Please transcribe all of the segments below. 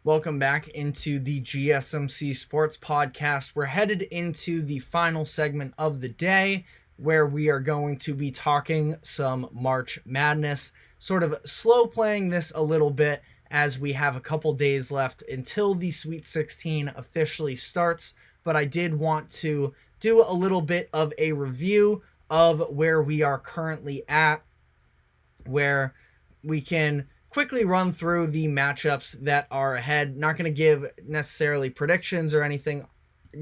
Welcome back into the GSMC Sports Podcast. We're headed into the final segment of the day where we are going to be talking some March Madness, sort of slow playing this a little bit as we have a couple days left until the Sweet 16 officially starts. But I did want to do a little bit of a review of where we are currently at, where we can quickly run through the matchups that are ahead. Not going to give necessarily predictions or anything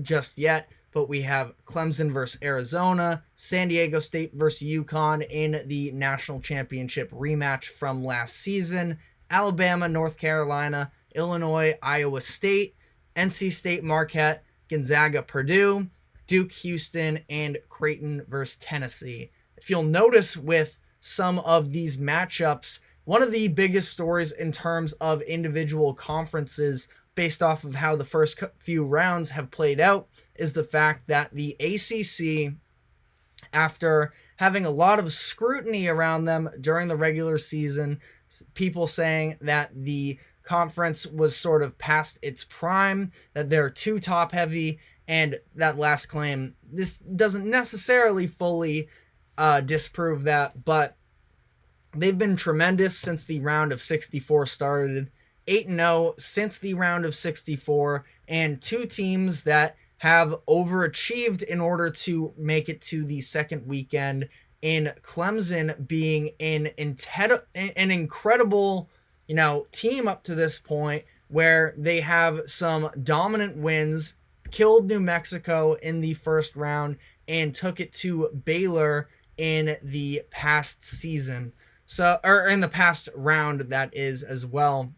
just yet, but we have Clemson versus Arizona, San Diego State versus UConn in the national championship rematch from last season, Alabama, North Carolina, Illinois, Iowa State, NC State, Marquette, Gonzaga, Purdue, Duke, Houston, and Creighton versus Tennessee. If you'll notice with some of these matchups, one of the biggest stories in terms of individual conferences based off of how the first few rounds have played out is the fact that the ACC, after having a lot of scrutiny around them during the regular season, people saying that the conference was sort of past its prime, that they're too top heavy, and that last claim, this doesn't necessarily fully disprove that, but they've been tremendous since the round of 64 started, 8-0 since the round of 64, and two teams that have overachieved in order to make it to the second weekend, in Clemson being an incredible, team up to this point, where they have some dominant wins, killed New Mexico in the first round, and took it to Baylor in the past season. Or in the past round, that is, as well.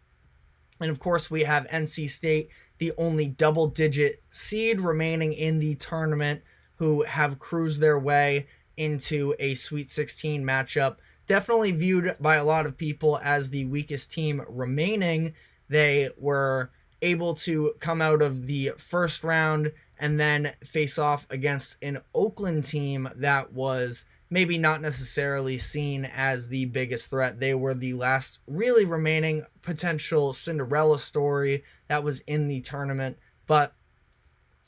And of course, we have NC State, the only double-digit seed remaining in the tournament, who have cruised their way into a Sweet 16 matchup. Definitely viewed by a lot of people as the weakest team remaining. They were able to come out of the first round and then face off against an Oakland team that was maybe not necessarily seen as the biggest threat. They were the last really remaining potential Cinderella story that was in the tournament. But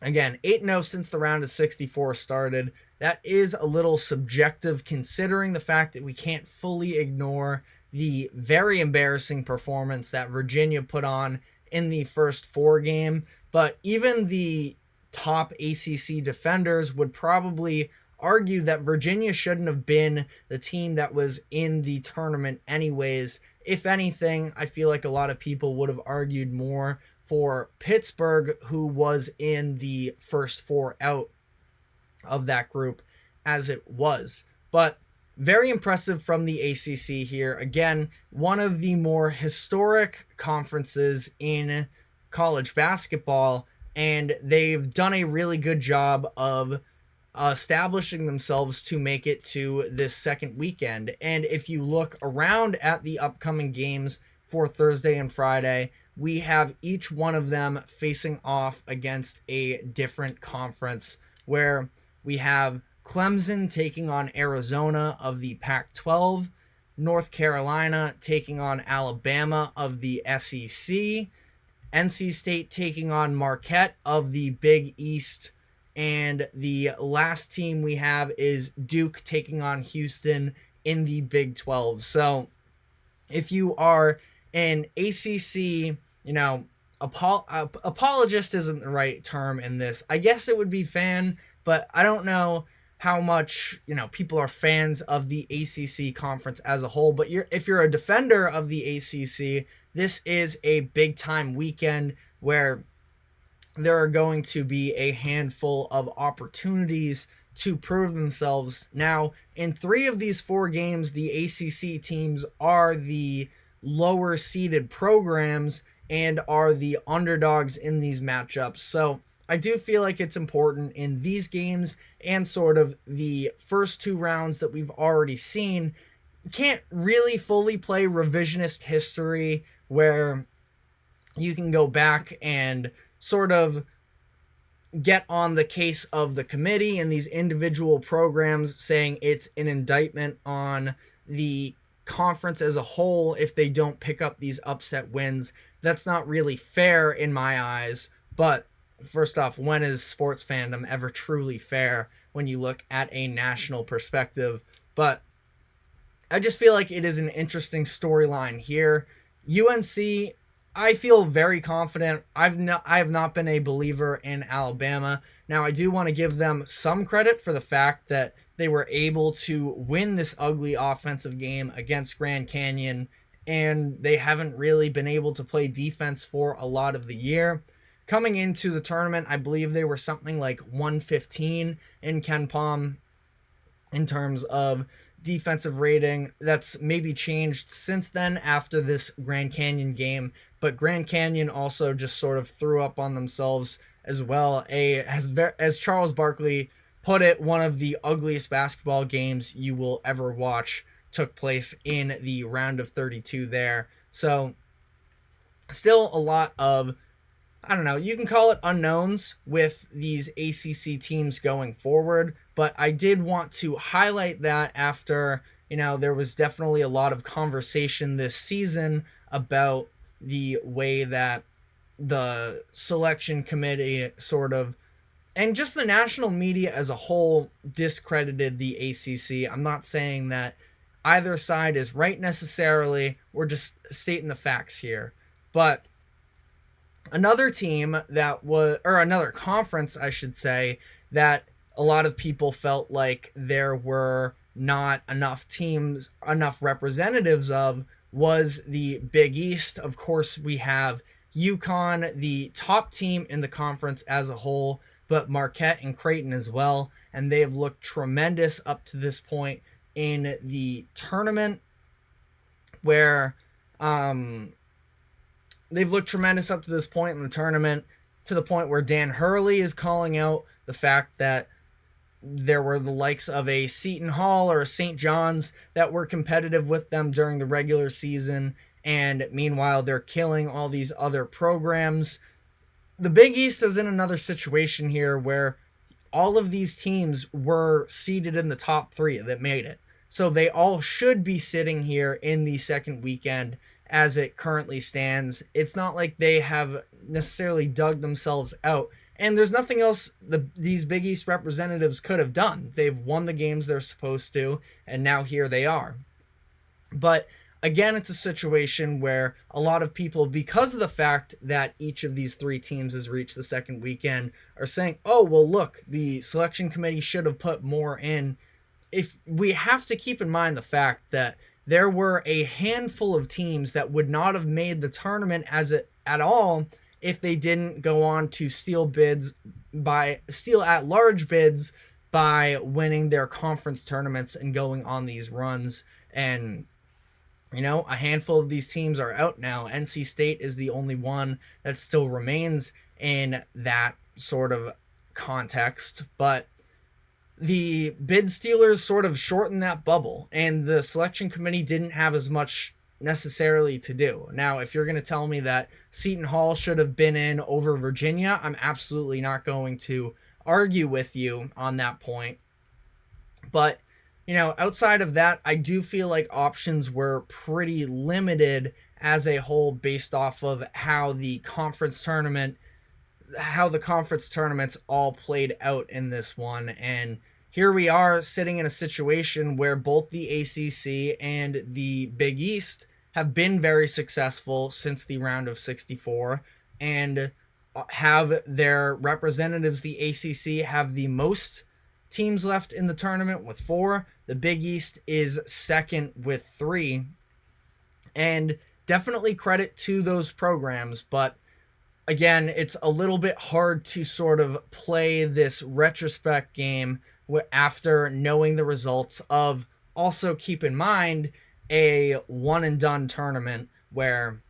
again, 8-0 since the round of 64 started. That is a little subjective considering the fact that we can't fully ignore the very embarrassing performance that Virginia put on in the first four game. But even the top ACC defenders would probably argue that Virginia shouldn't have been the team that was in the tournament anyways. If anything, I feel like a lot of people would have argued more for Pittsburgh, who was in the first four out of that group as it was. But very impressive from the ACC here. Again, one of the more historic conferences in college basketball, and they've done a really good job of establishing themselves to make it to this second weekend. And if you look around at the upcoming games for Thursday and Friday, we have each one of them facing off against a different conference, where we have Clemson taking on Arizona of the Pac-12, North Carolina taking on Alabama of the SEC, NC State taking on Marquette of the Big East, and the last team we have is Duke taking on Houston in the Big 12. So if you are an ACC, apologist isn't the right term in this. I guess it would be fan, but I don't know how much, people are fans of the ACC conference as a whole. But if you're a defender of the ACC, this is a big time weekend where there are going to be a handful of opportunities to prove themselves. Now, in 3 of these 4 games, the ACC teams are the lower seeded programs and are the underdogs in these matchups. So I do feel like it's important in these games and sort of the first 2 rounds that we've already seen. You can't really fully play revisionist history where you can go back and sort of get on the case of the committee and these individual programs saying it's an indictment on the conference as a whole if they don't pick up these upset wins. That's not really fair in my eyes. But first off, when is sports fandom ever truly fair when you look at a national perspective? But I just feel like it is an interesting storyline here. UNC, I feel very confident. I have not been a believer in Alabama. Now, I do want to give them some credit for the fact that they were able to win this ugly offensive game against Grand Canyon, and they haven't really been able to play defense for a lot of the year. Coming into the tournament, I believe they were something like 115 in KenPom in terms of defensive rating. That's maybe changed since then after this Grand Canyon game, but Grand Canyon also just sort of threw up on themselves as well. As Charles Barkley put it, one of the ugliest basketball games you will ever watch took place in the round of 32 there. So still a lot of, I don't know, you can call it unknowns with these ACC teams going forward, but I did want to highlight that after, there was definitely a lot of conversation this season about the way that the selection committee sort of, and just the national media as a whole, discredited the ACC. I'm not saying that either side is right necessarily. We're just stating the facts here. But another team another conference, I should say, that a lot of people felt like there were not enough teams, enough representatives of, was the Big East. Of course, we have UConn, the top team in the conference as a whole, but Marquette and Creighton as well, and they have looked tremendous up to this point in the tournament, where they've looked tremendous up to this point in the tournament, to the point where Dan Hurley is calling out the fact that there were the likes of a Seton Hall or a St. John's that were competitive with them during the regular season, and meanwhile they're killing all these other programs. The Big East is in another situation here where all of these teams were seeded in the top three that made it. So they all should be sitting here in the second weekend as it currently stands. It's not like they have necessarily dug themselves out. And there's nothing else these Big East representatives could have done. They've won the games they're supposed to, and now here they are. But again, it's a situation where a lot of people, because of the fact that each of these three teams has reached the second weekend, are saying, oh, well, look, the selection committee should have put more in. If we have to keep in mind the fact that there were a handful of teams that would not have made the tournament at all if they didn't go on to steal at-large bids by winning their conference tournaments and going on these runs. And a handful of these teams are out now. NC State is the only one that still remains in that sort of context. But the bid stealers sort of shortened that bubble, and the selection committee didn't have as much necessarily to do. Now, if you're going to tell me that Seton Hall should have been in over Virginia, I'm absolutely not going to argue with you on that point. But outside of that, I do feel like options were pretty limited as a whole based off of how the conference tournaments all played out in this one. And here we are sitting in a situation where both the ACC and the Big East have been very successful since the round of 64 and have their representatives. The ACC have the most teams left in the tournament with 4. The Big East is second with 3. And definitely credit to those programs, but again, it's a little bit hard to sort of play this retrospect game after knowing the results of, also keep in mind, a one and done tournament where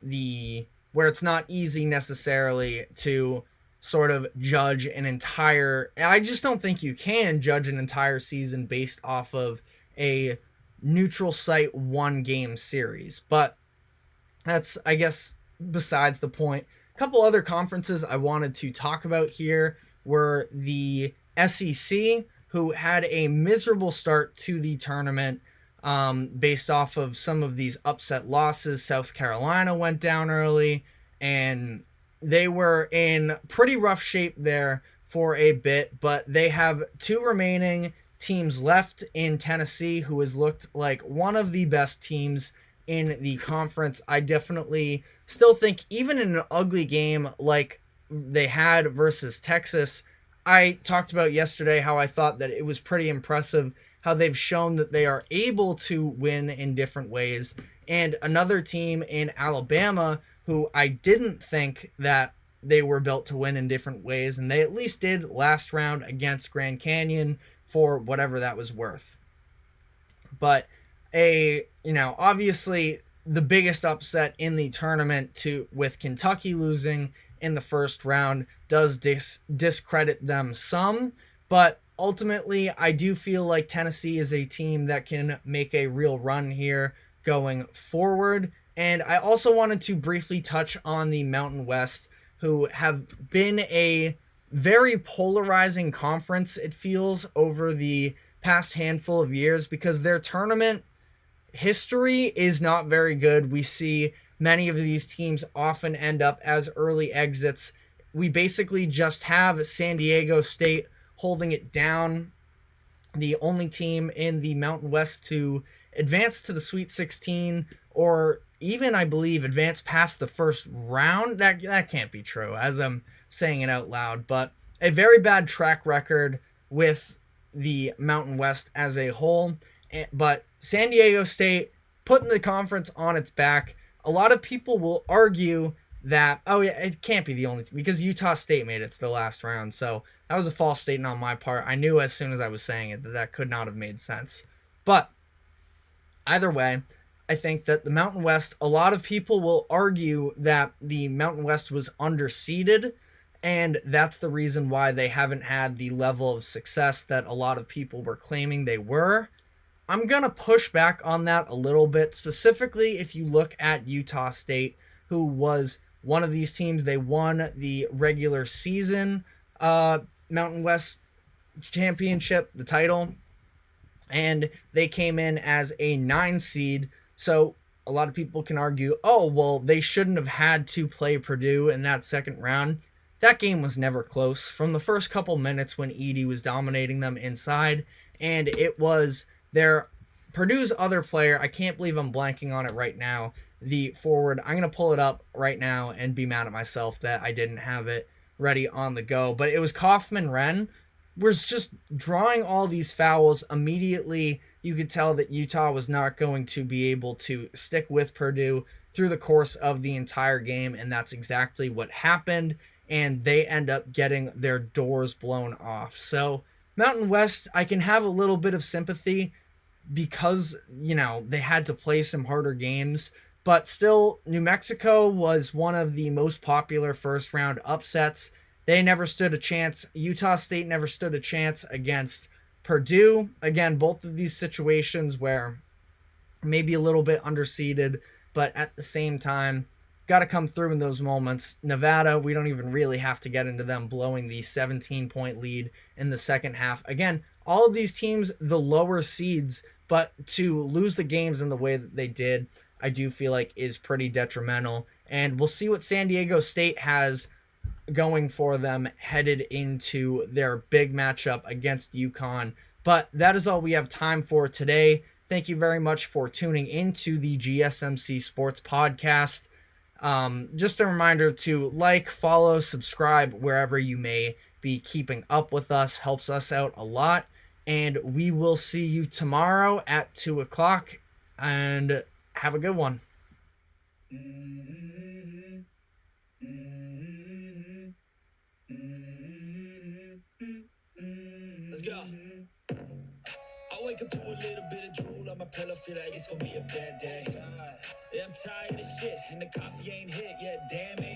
it's not easy necessarily to sort of judge I just don't think you can judge an entire season based off of a neutral site 1-game series. But that's, I guess, besides the point. A couple other conferences I wanted to talk about here were the SEC, who had a miserable start to the tournament based off of some of these upset losses. South Carolina went down early, and they were in pretty rough shape there for a bit, but they have two remaining teams left in Tennessee, who has looked like one of the best teams in the conference. I definitely still think, even in an ugly game like they had versus Texas, I talked about yesterday how I thought that it was pretty impressive how they've shown that they are able to win in different ways. And another team in Alabama who I didn't think that they were built to win in different ways, and they at least did last round against Grand Canyon for whatever that was worth. But obviously the biggest upset in the tournament with Kentucky losing in the first round does discredit them some, but ultimately I do feel like Tennessee is a team that can make a real run here going forward. And I also wanted to briefly touch on the Mountain West, who have been a very polarizing conference, it feels, over the past handful of years, because their tournament history is not very good. We see many of these teams often end up as early exits. We basically just have San Diego State holding it down, the only team in the Mountain West to advance to the Sweet 16, or even, I believe, advance past the first round. That can't be true, as I'm saying it out loud, but a very bad track record with the Mountain West as a whole. But San Diego State putting the conference on its back. A lot of people will argue that, oh yeah, it can't be the only team, because Utah State made it to the last round. So that was a false statement on my part. I knew as soon as I was saying it that could not have made sense. But either way, I think that the Mountain West, a lot of people will argue that the Mountain West was underseeded, and that's the reason why they haven't had the level of success that a lot of people were claiming they were. I'm going to push back on that a little bit, specifically if you look at Utah State, who was one of these teams. They won the regular season Mountain West championship, the title, and they came in as a 9 seed. So a lot of people can argue, oh, well, they shouldn't have had to play Purdue in that second round. That game was never close from the first couple minutes when Edey was dominating them inside, and it was Purdue's other player. I can't believe I'm blanking on it right now. The forward, I'm going to pull it up right now and be mad at myself that I didn't have it ready on the go. But it was Kaufman-Renn was just drawing all these fouls immediately. You could tell that Utah was not going to be able to stick with Purdue through the course of the entire game, and that's exactly what happened, and they end up getting their doors blown off. So Mountain West, I can have a little bit of sympathy because, they had to play some harder games, but still, New Mexico was one of the most popular first round upsets. They never stood a chance. Utah State never stood a chance against Purdue. Again, both of these situations where maybe a little bit underseeded, but at the same time, got to come through in those moments. Nevada, we don't even really have to get into them blowing the 17-point lead in the second half. Again, all of these teams, the lower seeds, but to lose the games in the way that they did, I do feel like is pretty detrimental. And we'll see what San Diego State has going for them headed into their big matchup against UConn. But that is all we have time for today. Thank you very much for tuning into the GSMC Sports Podcast. Just a reminder to like, follow, subscribe wherever you may be keeping up with us. Helps us out a lot. And we will see you tomorrow at 2 o'clock. And have a good one. Let's go. I wake up to a little bit of drool on my pillow, feel like it's gonna be a bad day. Yeah, I'm tired of shit, and the coffee ain't hit yet, damn it.